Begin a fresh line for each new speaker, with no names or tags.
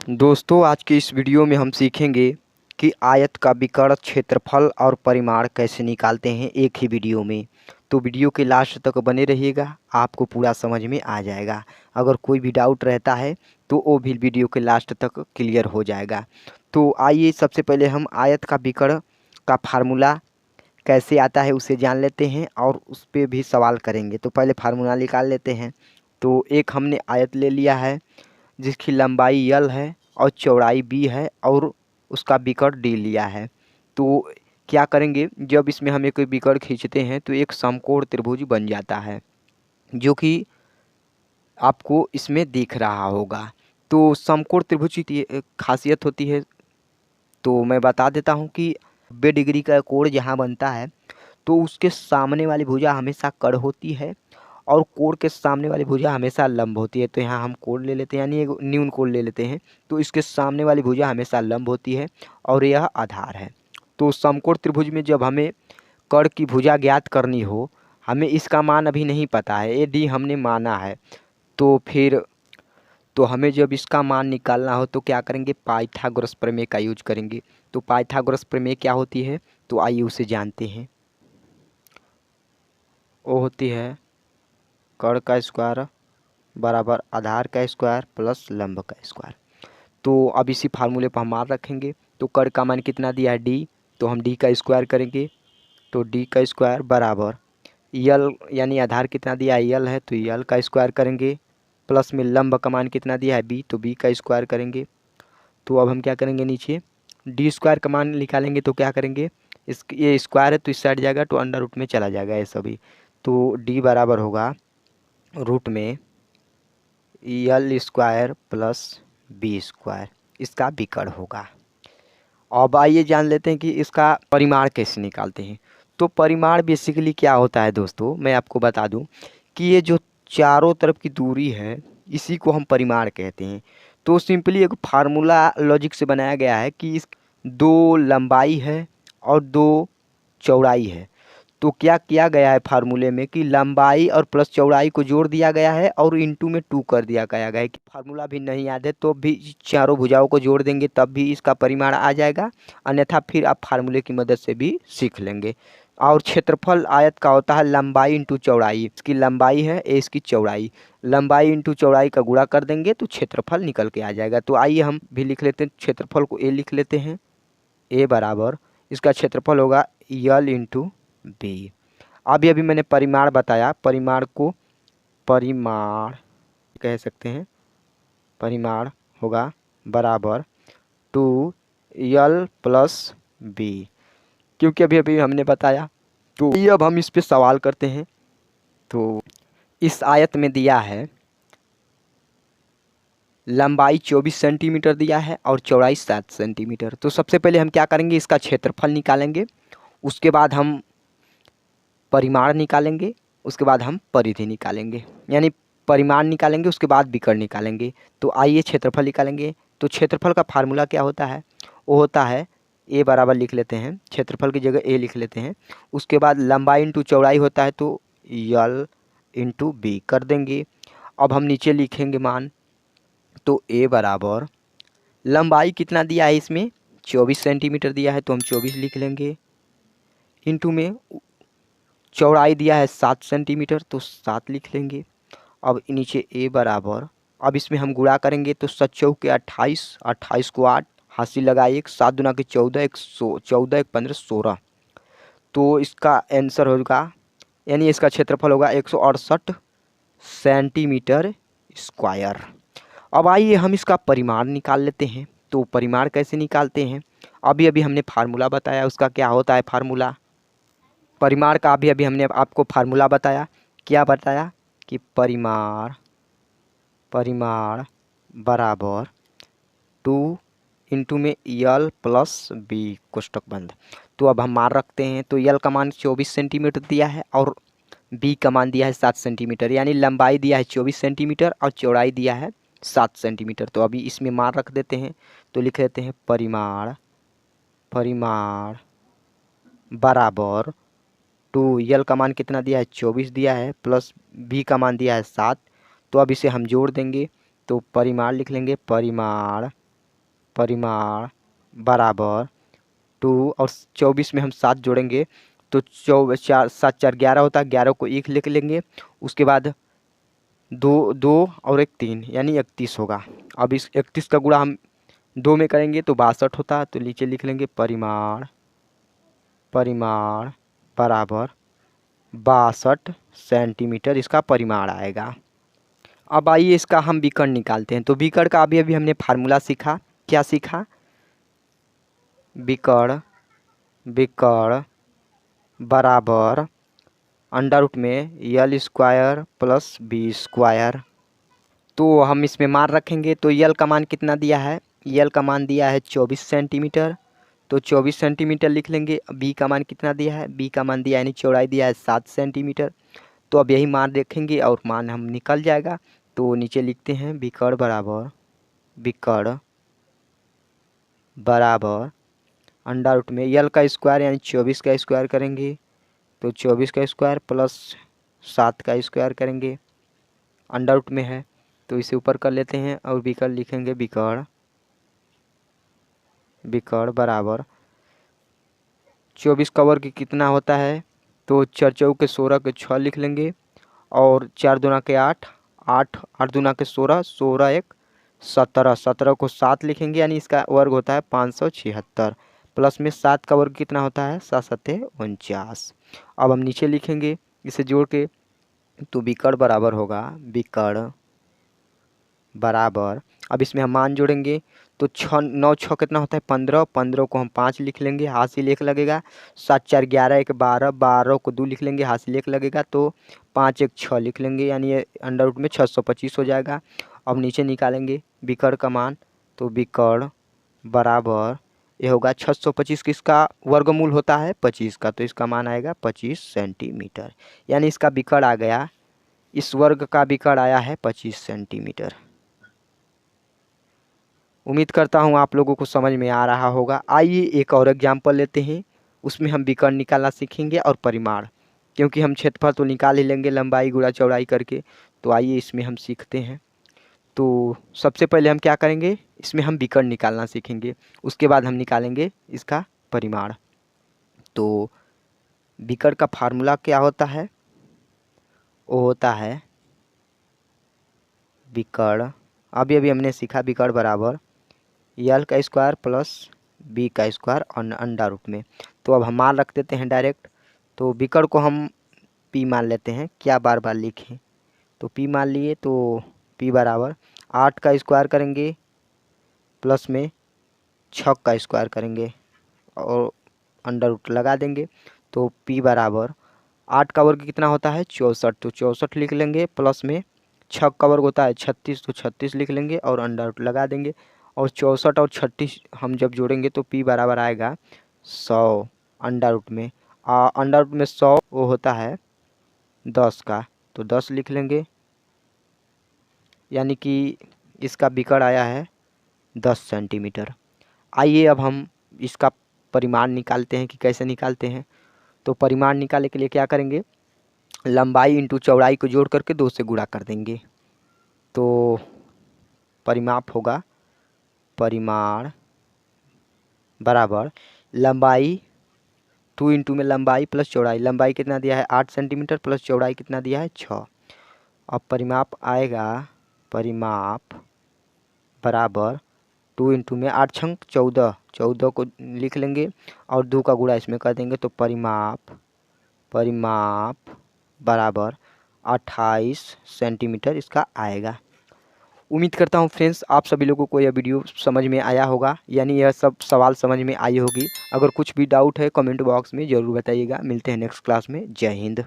दोस्तों, आज की इस वीडियो में हम सीखेंगे कि आयत का विकर्ण क्षेत्रफल और परिमाण कैसे निकालते हैं एक ही वीडियो में। तो वीडियो के लास्ट तक बने रहिएगा, आपको पूरा समझ में आ जाएगा। अगर कोई भी डाउट रहता है तो वो भी वीडियो के लास्ट तक क्लियर हो जाएगा। तो आइए सबसे पहले हम आयत का विकर्ण का फार्मूला कैसे आता है उसे जान लेते हैं और उस पर भी सवाल करेंगे। तो पहले फार्मूला निकाल लेते हैं। तो एक हमने आयत ले लिया है जिसकी लंबाई यल है और चौड़ाई बी है और उसका विकर्ण डी लिया है। तो क्या करेंगे, जब इसमें हम एक विकर्ण खींचते हैं तो एक समकोण त्रिभुज बन जाता है, जो कि आपको इसमें दिख रहा होगा। तो समकोण त्रिभुज की खासियत होती है, तो मैं बता देता हूँ कि 90 डिग्री का कोण जहाँ बनता है तो उसके सामने वाली भुजा हमेशा कड़ होती है और कोण के सामने वाली भुजा हमेशा लंब होती है। तो यहाँ हम कोण ले लेते हैं, यानी एक न्यून कोण ले लेते हैं। तो इसके सामने वाली भुजा हमेशा लंब होती है और यह आधार है। तो समकोण त्रिभुज में जब हमें कड़ की भुजा ज्ञात करनी हो, हमें इसका मान अभी नहीं पता है, ये डी हमने माना है। तो फिर हमें जब इसका मान निकालना हो तो क्या करेंगे, पाइथागोरस प्रमेय का यूज करेंगे। तो पाइथागोरस प्रमेय क्या होती है, तो आइए उसे जानते हैं। वो होती है कड़ का स्क्वायर बराबर आधार का स्क्वायर प्लस लंब का स्क्वायर। तो अब इसी फार्मूले पर हम मान रखेंगे। तो कड़ का मान कितना दिया है, डी, तो हम डी का स्क्वायर करेंगे। तो डी का स्क्वायर बराबर यल, यानी आधार कितना दिया है, यल है, तो यल का स्क्वायर करेंगे प्लस में लंब का मान कितना दिया है, बी, तो बी का स्क्वायर करेंगे। तो अब हम क्या करेंगे, नीचे डी स्क्वायर का मान निकालेंगे। तो क्या करेंगे, ये स्क्वायर है तो इस साइड जाएगा तो अंडर रूट में चला जाएगा ये सभी। तो डी बराबर होगा रूट में l square plus b square, इसका विकर्ण होगा। अब आइए जान लेते हैं कि इसका परिमाण कैसे निकालते हैं। तो परिमाण बेसिकली क्या होता है दोस्तों, मैं आपको बता दूं कि ये जो चारों तरफ की दूरी है इसी को हम परिमाण कहते हैं। तो सिंपली एक फार्मूला लॉजिक से बनाया गया है कि इस दो लंबाई है और दो चौड़ाई है। तो क्या किया गया है फार्मूले में कि लंबाई और प्लस चौड़ाई को जोड़ दिया गया है और इनटू में 2 कर दिया गया है। कि फार्मूला भी नहीं याद है तो भी चारों भुजाओं को जोड़ देंगे तब भी इसका परिमाण आ जाएगा, अन्यथा फिर आप फार्मूले की मदद से भी सीख लेंगे। और क्षेत्रफल आयत का होता है लंबाई इंटू चौड़ाई। इसकी लंबाई है, ए इसकी चौड़ाई, लंबाई इंटू चौड़ाई का गुणा कर देंगे तो क्षेत्रफल निकल के आ जाएगा। तो आइए हम भी लिख लेते हैं, क्षेत्रफल को ए लिख लेते हैं। ए बराबर इसका क्षेत्रफल होगा यल इंटू बी। अभी मैंने परिमाण बताया, परिमाण को परिमाण कह सकते हैं। परिमाण होगा बराबर 2l प्लस बी, क्योंकि अभी हमने बताया। तो ये अब हम इस पे सवाल करते हैं। तो इस आयत में दिया है लंबाई 24 सेंटीमीटर दिया है और चौड़ाई 7 सेंटीमीटर। तो सबसे पहले हम क्या करेंगे, इसका क्षेत्रफल निकालेंगे, उसके बाद हम परिमाण निकालेंगे, उसके बाद हम परिधि निकालेंगे, यानी परिमाण निकालेंगे उसके बाद विकर्ण निकालेंगे। तो आइए क्षेत्रफल निकालेंगे। तो क्षेत्रफल का फार्मूला क्या होता है, वो होता है ए बराबर लिख लेते हैं, क्षेत्रफल की जगह ए लिख लेते हैं। उसके बाद लंबाई इंटू चौड़ाई होता है तो यल इंटू बी कर देंगे। अब हम नीचे लिखेंगे मान। तो ए बराबर लंबाई कितना दिया है, इसमें 24 सेंटीमीटर दिया है तो हम 24 लिख लेंगे, इंटू में चौड़ाई दिया है 7 सेंटीमीटर तो 7 लिख लेंगे। अब नीचे ए बराबर, अब इसमें हम गुणा करेंगे तो 7 चौके 28, 28 को 8, हासिल लगाइए 1, 7 दूना के 14, 14 1 15 16। तो इसका आंसर होगा, यानी इसका क्षेत्रफल होगा 168 सेंटीमीटर स्क्वायर। अब आइए हम इसका परिमाण निकाल लेते हैं। तो परिमाण कैसे निकालते हैं, अभी हमने फार्मूला बताया, उसका क्या होता है फार्मूला, परिमाण का अभी हमने आपको फार्मूला बताया। क्या बताया कि परिमाण बराबर 2 इंटू में यल प्लस बी कोष्टक बंद। तो अब हम मान रखते हैं। तो यल का मान 24 सेंटीमीटर दिया है और बी का मान दिया है 7 सेंटीमीटर, यानी लंबाई दिया है 24 सेंटीमीटर और चौड़ाई दिया है 7 सेंटीमीटर। तो अभी इसमें मान रख देते हैं। तो लिख लेते हैं परिमाण बराबर 2, यल का मान कितना दिया है 24 दिया है, प्लस बी का मान दिया है 7। तो अब इसे हम जोड़ देंगे तो परिमाण लिख लेंगे, परिमाण परिमाण बराबर 2 और 24 में हम 7 जोड़ेंगे तो 4 7 4 11 होता है। 11 को 1 लिख लेंगे, उसके बाद 2 2 और 1 3 यानी 31 होगा। अब इस 31 का गुणा हम 2 में करेंगे तो 62 होता है। तो नीचे लिख लेंगे परिमाण बराबर 62 सेंटीमीटर इसका परिमाण आएगा। अब आइए इसका हम विकर्ण निकालते हैं। तो विकर्ण का अभी अभी हमने फार्मूला सीखा। क्या सीखा? विकर्ण बराबर अंडर रूट में l square plus b square. तो हम इसमें मान रखेंगे। तो यल का मान कितना दिया है? यल का मान दिया है 24 सेंटीमीटर, तो 24 सेंटीमीटर लिख लेंगे। बी का मान कितना दिया है? बी का मान दिया यानी चौड़ाई दिया है 7 सेंटीमीटर। तो अब यही मान देखेंगे और मान हम निकल जाएगा। तो नीचे लिखते हैं विकर्ण बराबर अंडर रूट में यल का स्क्वायर यानी 24 का स्क्वायर करेंगे तो 24 का स्क्वायर प्लस 7 का स्क्वायर करेंगे, अंडर रूट में है तो इसे ऊपर कर लेते हैं और विकर्ण लिखेंगे। विकर्ण बराबर 24 का वर्ग कितना होता है? तो 4 चौके 16 के 6 लिख लेंगे और 4 दूना के 8 8 8 दूना के 16 16 1 17 17 को 7 लिखेंगे यानी इसका वर्ग होता है 576 प्लस में 7 का वर्ग कितना होता है? 7 7 49। अब हम नीचे लिखेंगे इसे जोड़ के। तो विकर्ण बराबर होगा विकर्ण बराबर, अब इसमें हम मान जोड़ेंगे तो 6 9 6 कितना होता है? 15 15 को हम 5 लिख लेंगे, हासिल 1 लगेगा। 7 4 11 1 12 12 को 2 लिख लेंगे, हासिल 1 लगेगा। तो 5 1 6 लिख लेंगे यानी ये अंडर रूट में 625 हो जाएगा। अब नीचे निकालेंगे विकर्ण का मान। तो विकर्ण बराबर ये होगा 625 किसका वर्गमूल होता है? 25 का, तो इसका मान आएगा 25 सेंटीमीटर। यानी इसका विकर्ण आ गया, इस वर्ग का विकर्ण आया है 25 सेंटीमीटर। उम्मीद करता हूँ आप लोगों को समझ में आ रहा होगा। आइए एक और एग्जाम्पल लेते हैं, उसमें हम विकर्ण निकालना सीखेंगे और परिमाण, क्योंकि हम क्षेत्रफल तो निकाल ही लेंगे लंबाई गुणा चौड़ाई करके। तो आइए इसमें हम सीखते हैं। तो सबसे पहले हम क्या करेंगे? इसमें हम विकर्ण निकालना सीखेंगे, उसके बाद हम निकालेंगे इसका परिमाण। तो विकर्ण का फार्मूला क्या होता है? वो होता है विकर्ण, अभी अभी हमने सीखा, विकर्ण बराबर यल का स्क्वायर प्लस बी का स्क्वायर अंडर रूट में। तो अब हम मान रख देते हैं डायरेक्ट। तो विकर्ण को हम पी मान लेते हैं, क्या बार बार लिखें। तो पी मान लिए तो पी बराबर 8 का स्क्वायर करेंगे प्लस में 6 का स्क्वायर करेंगे और अंडर रूट लगा देंगे। तो पी बराबर 8 का वर्ग कितना होता है? 64, तो 64 लिख लेंगे प्लस में 6 का वर्ग होता है 36, तो 36 लिख लेंगे और अंडर रूट लगा देंगे। और 64 और 36 हम जब जोड़ेंगे तो पी बराबर आएगा 100 अंडर रूट में। अंडर रूट में 100 वो होता है 10 का, तो 10 लिख लेंगे यानी कि इसका विकर्ण आया है 10 सेंटीमीटर। आइए अब हम इसका परिमाण निकालते हैं कि कैसे निकालते हैं। तो परिमाण निकालने के लिए क्या करेंगे? लंबाई इंटू चौड़ाई को जोड़ करके 2 से गुणा कर देंगे। तो परिमाप होगा परिमाण बराबर लंबाई 2 इंटू में लंबाई प्लस चौड़ाई, लंबाई कितना दिया है? 8 सेंटीमीटर प्लस चौड़ाई कितना दिया है? 6। अब परिमाप आएगा, परिमाप बराबर 2 इंटू में 8 छंक 14, 14 को लिख लेंगे और 2 का गुणा इसमें कर देंगे। तो परिमाप बराबर 28 सेंटीमीटर इसका आएगा। उम्मीद करता हूँ फ्रेंड्स आप सभी लोगों को यह वीडियो समझ में आया होगा, यानी यह सब सवाल समझ में आई होगी। अगर कुछ भी डाउट है कमेंट बॉक्स में ज़रूर बताइएगा। मिलते हैं नेक्स्ट क्लास में। जय हिंद।